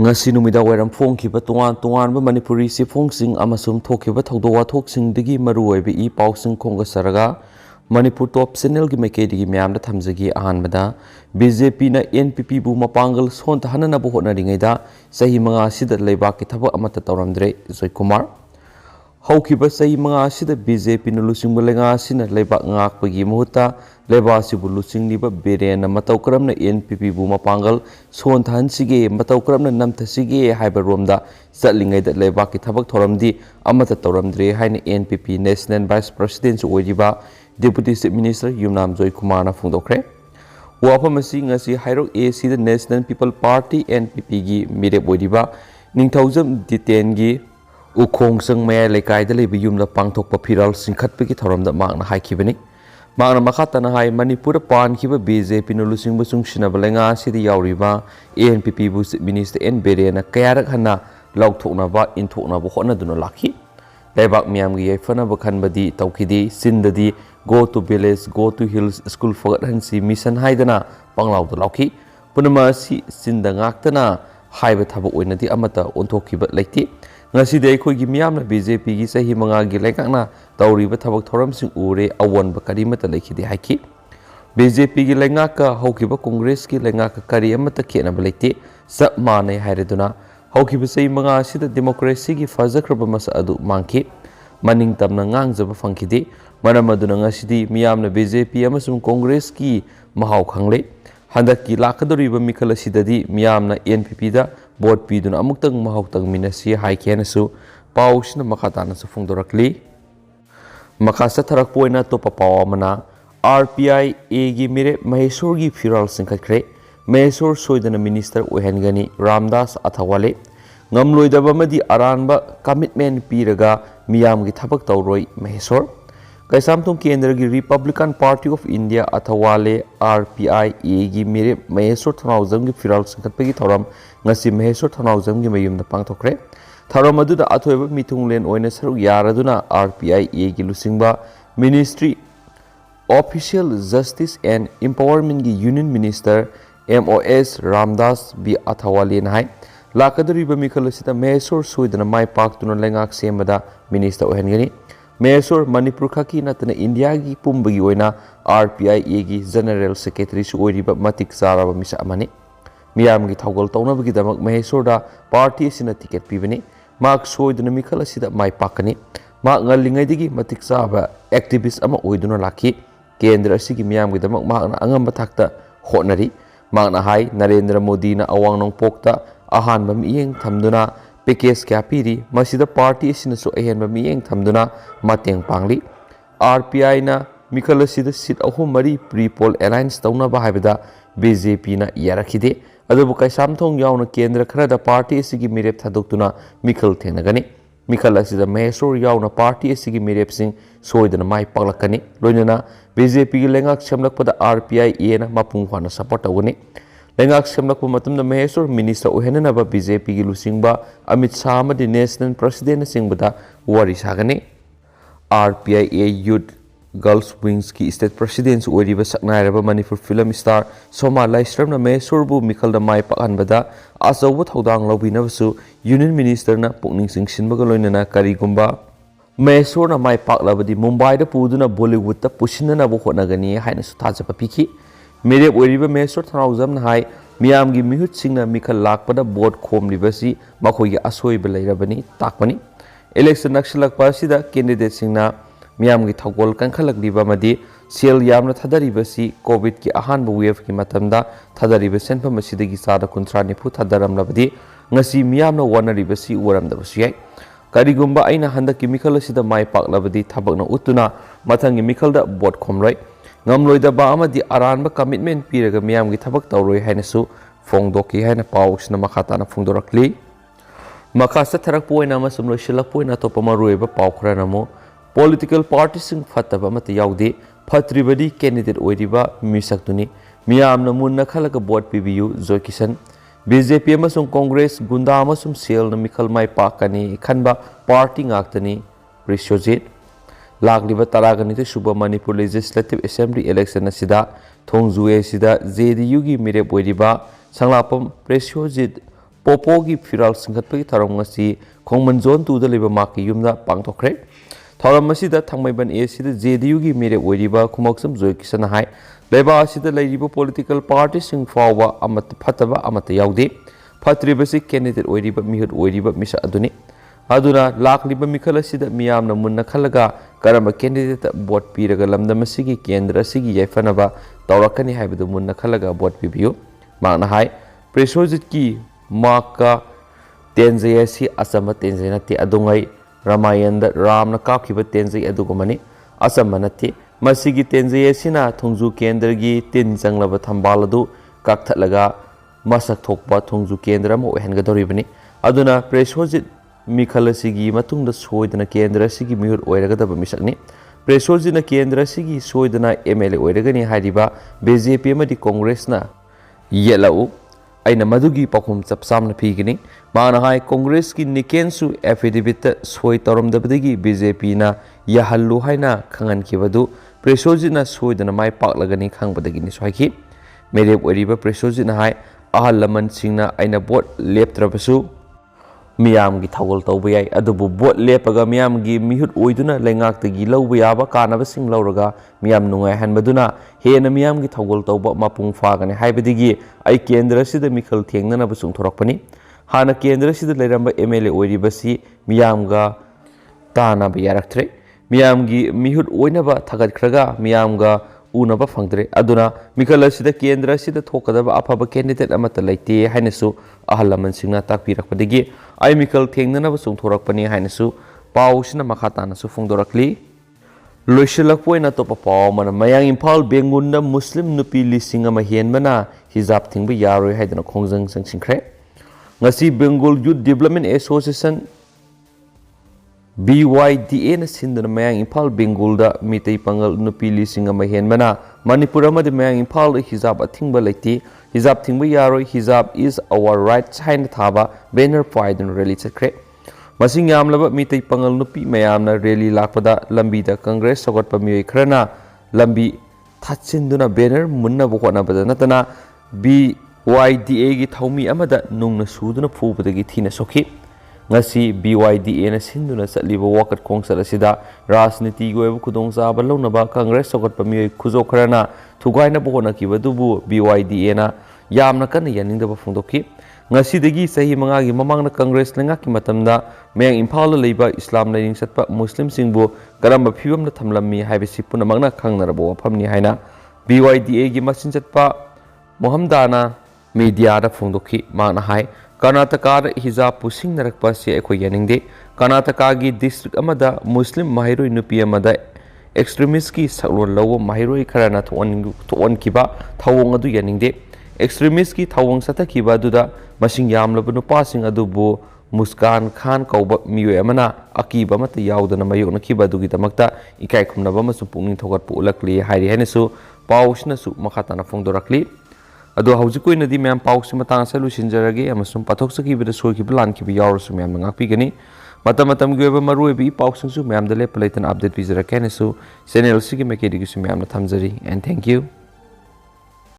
ngasi numida wairam phongkhiba tongan manipuri sifhongsing amasum thokhiba thawdo wathoksing digi maruoibe I pausing khonga saraga manipur top channel gi maikedi myam da thamjagi ahanbada BJP na NPP bu mapangal son hanana bu hotna ringaida sahi manga sida leibak ki thaba amata tawramdre Joy Kumar haukiba sahi manga sida BJP na lusing bulenga sina leibak ngak pagi muhuta leba si bu lusing liba berena matau kramna NPP bu mapangal son than sige matau kramna namtha sige haiba romda zatlingai da leibak ki thabak thoramdi amata tawramdre haina NPP National Vice President oidiba Deputy Chief Minister Yumnam Joy Kumar na phungdokre wafamasi ngasi hairok AC the National People Party NPP gi mire boidiba ningthaujam diten gi ukhongsang maya lekai da lebi yumda pangthokpa phiral singkhatpe gi thoramda makna haikibani makna makhatana hai Manipur pan khiba BJP no lusing busung sinabalenga sidi yauriba NPP bu Minister N Berena kayarak hana laukthokna ba inthokna bo hona duna lakhi leibak miyam gi yaifana bakhan badi tawkidi sindadi Go to village, go to hills, school for hansi mission haidana, panglaw the lauki, punama si sinda ngaktana, haiba tabo oinati amata ontoki but lati. Nasi de ko gimiam na BJP gi sahi manga gi lekakna, tauri ba tabak thoram sing ure awan bakari mata leki de haiki. BJP gi lengaka haukiba Congress ki lengaka kari amata kena balati, sab mane haireduna, haukiba sahi manga sida democracy gi fazakraba masa adu mangki, maning tamna ngang zaba fangkidi, Manamaduna ngasidi miyamna BJP amasung Congress ki mahau khangle handaki lakadoriba mikhala sidadi miyamna NPP da board piduna amuktang mahau tang minasi haikenasu pausna makatana su phungdorakli makasa tharak poina to papaw mana RPI gi mire Maheshwar gi firal singkhatkre Maheshwar soidana Minister Oihanduri Ramdas Athawale ngamloidaba madi aranba commitment piraga miyam gi thabak tawroi Maheshwar Kaisamtung Kendra gi Republican Party of India Athawale RPI gi mire Maheshwar Thoudang gi firal singkhatpe gi thoram ngasi Maheshwar Thoudang gi mayumda pangthokre thoram aduda athoiba mitunglen oina saruk yaraduna RPI gi lusingba Ministry Official Justice and Empowerment gi Union Minister MOS Ramdas B Athawale nai lakadriba mikhalasita Maheshwar soidana mai paktuna lengak semada Minister Oihanduri Maheshwar Manipur khaki natana India gi pumbagi oina RPI gi General Secretary su oiriba matik saraba misa amani miyam gi thawgal tawnabagi damak Maheshwar da party sina ticket pibani mak soiduna mikhala sida mai pakani mak ngalingai digi matik saba activist ama oiduna lakhi kendra sigi miyam gi damak mak angamba thakta honari makna hai Narendra Modi na awang nong pokta ahan bam iyeng thamduna Package kya piri masida party sina so ahenba miyeng thamduna mateng pangli RPI na mikhala sida sit ahum mari pre-poll alliance tawna ba haibada BJP na yarakhide adabu kaisamthong yauna kendra kharada party sigi mirep thadoktuna mikhal thenagani mikhala sida Maheshwar yauna party sigi mirep sing soidana mai paklakani loinana BJP gi lengak semlakpada RPI na mapung khana support awani Lengak semlakpa matamda Maheshwar Minister Oihanduri BJP gi lusingba Amit Shah amadi National President singbada wari sagani RPI Youth Girls Wings ki State President oiriba saknairaba Manipur film star Soma Laistram na Maheshwar bu mikhalda mai pakhanbada Achouba Thoudang Loubiyu Mai Union Minister na pukning singsinbaga loinana karigumba Maheshwar na mai paklabadi Mumbai da puduna Bollywood ta pusinana bu hotnagani haina su thajapa pikhi Mere oiriba Maheshwar Thoudang na hai miyam gi mihut singna mikhal lakpada board khom libasi makhoi gi asoiba leirabani takpani election naksalakpa sida candidate singna miyam gi thawgol kankhalak liba madi sel yamna thadari covid ki ahanba wave ki matamda thadari senpam asidagi sada kuntra nifu thadaram labadi ngasi miyamna wanari basi waramda basiyai karigumba aina handaki mikhal asida mai paklabadi thabakna utuna mathangi mikhalda board khomroi ngamloida ba amadi aranba commitment piraga miyam gi thabak tawroi hainasu phongdoki haina pausna makhatana phungdorakli makasa tharak poina amasum loisilak poina topama roiba paukhra namo political parties sing fataba mate yaude phatribadi candidate oiriba misaktuni miyamna munna khalaga board pibiu Joy Kisan BJP amasum Congress gunda amasum sel na mikhal mai pakani khanba party ngaktani Rishojit Lagliba Taragani Suba Manipur Legislative Assembly election asida Thongzue sida JDU gi mire boiriba sanglapam Preciojit पोपोगी फिराल सिंगतपगी थरम ngasi Khongman zone 2 दा लेबा माकी युमदा पांगथोखरे थरम असिदा थांगमैबन ए सिदा JDU गी मेरे ओइरिबा खुमोक्सम जोय किसन हाय लेबा असिदा लैरिबा पॉलिटिकल पार्टी सिंग फावा अमत फतबा अमत याउदे फत्रिबसि कैंडिडेट ओइरिबा मिहुत ओइरिबा मिसा अदुनि अदुना लाखलिबा मिखल असिदा मियामना मुन्ना खलगा करम कैंडिडेट वोट पीरगा लमदम असिगी केंद्र असिगी याइफनबा तौरकनी हाइबदु मुन्ना खलगा वोट पिबियो माना हाय प्रेसोजित की माका तेंजय असि असम तेंजय नते अदुंगै रामायण रामना काखिबा तेंजय अदुगमनि असम नते मसिगी तेंजय असिना थोंजु केंद्र गी तिन जंगलब थंबाल अदु काकथलगा मसक थोकबा थोंजु केंद्र म ओहनगदोरिबनि अदुना प्रेसोजित मिखल असिगी मतुंगदा सोयदना केंद्र असिगी मिहुर ओइरगदब मिसकनि प्रेसोजिना केंद्र असिगी सोयदना एमएलए ओइरगनि हारिबा बीजेपी अमदि कांग्रेसना येलाउ अइना मधुगी पाखुम चपसामना पीगनि माना हाय कांग्रेस की निकेनसु एफिडेविट सोय तौरमदबदगी बीजेपी ना यहल्लु हायना खंगनखिबदु प्रेसोजिना सोयदना माय पाकलगनि खंगबदगिनि सोयखि मेरेब ओरिबा प्रेसोजिना हाय अहल लमन सिंगना अइना बोट लेपत्रबसु मियामगी थवल तौबा याय अदुबु बोट लेपगा मियामगी मिहुत ओइदुना लेंगाक्तगी लौबा याबा कानबसिंग लौरगा मियाम नुंगाय हनबदुना हेना मियामगी थवल तौबा मपुंग फागने हाइबदिगी अइ केंद्र सिदा मिखल थेंगनब सुंथोरकपनि हाना केंद्र सिदा लेरंबा एमएलए ओइरिबसि मियामगा तानाब यारक्त्रे मियामगी मिहुत ओइनबा थगतखरगा मियामगा उनबा फंगद्रे अदुना मिखल असिदा केंद्र असिदा थोकदबा अफबा कैंडिडेट अमत लैते हाइनसु अहल लमन सिंगना ताकपिरकपदगी आई मिखल थेंगनब सुंथोरकपनि हाइनसु पाउसिना मखातानसु फुंगदोरकली लोइसलकपोइना तोप पाउ मन मयांग इम्फाल बेंगुन मुस्लिम नुपी लिसिंग अमा हेनबना हिजाब थिंगबा यारोय हाइदना खोंजंग संसिंख्रे ngasi Bengal Youth Development Association BYDA na sindana mayang Imphal Bengal da mitay pangal nupi lising ama henbana Manipur amadi mayang Imphal hijab athingba leiti hijab thingba yaroi hijab is our right haina thaba banner paidun rally chakre masing yamlaba mitay pangal nupi mayamna rally lakpada lambi da Congress sogotpa miyoi khrana lambi thatsinduna banner munna bokona bada natana BYDA gi thaumi amada nungna suduna phubadagi thina sokhi ngasi BYDA na sinduna satliba wakat khongsat asida rajniti goiba khudongchaba launaba Congress sogotpa miyoi khujo kharana thugaina bokona kibadubu BYDA na yamna kana yaningdaba phungdokhi ngasi dagi sahi manga gi mamangna Congress lenga ki matamda mayang Imphal leiba Islam laining satpa Muslim singbu karamba phibamna thamlammi haibisi punamangna khangnarabo wafamni haina BYDA gi masin satpa mohamdana media da phungdokhi mana hai Karnataka da hijab pusing narakpa se ekoi yaningde Karnataka gi district amada Muslim mahiroi nupi amada extremist ki saklon lawo mahiroi kharana thon kiba thawong adu yaningde extremist ki thawong sata kiba duda masing yamlabu nupa sing adu bo Muskan Khan kauba miyo amana akiba mata yaudana mayok na kiba dugi tamakta ikai khumnaba masu pungning thogat pu ulakli hairi hanesu pausna su makhatana phungdorakli ado haujikoi nadi myam paus matang sa lusinjarage amasum pathok sakibida soikiba lankiba yaursu myam ngakpigani matam gi oiba maroi bi paus su myam dale plaitan update bizara kenesu channel sigi mekedi gi su myam na thamjari and thank you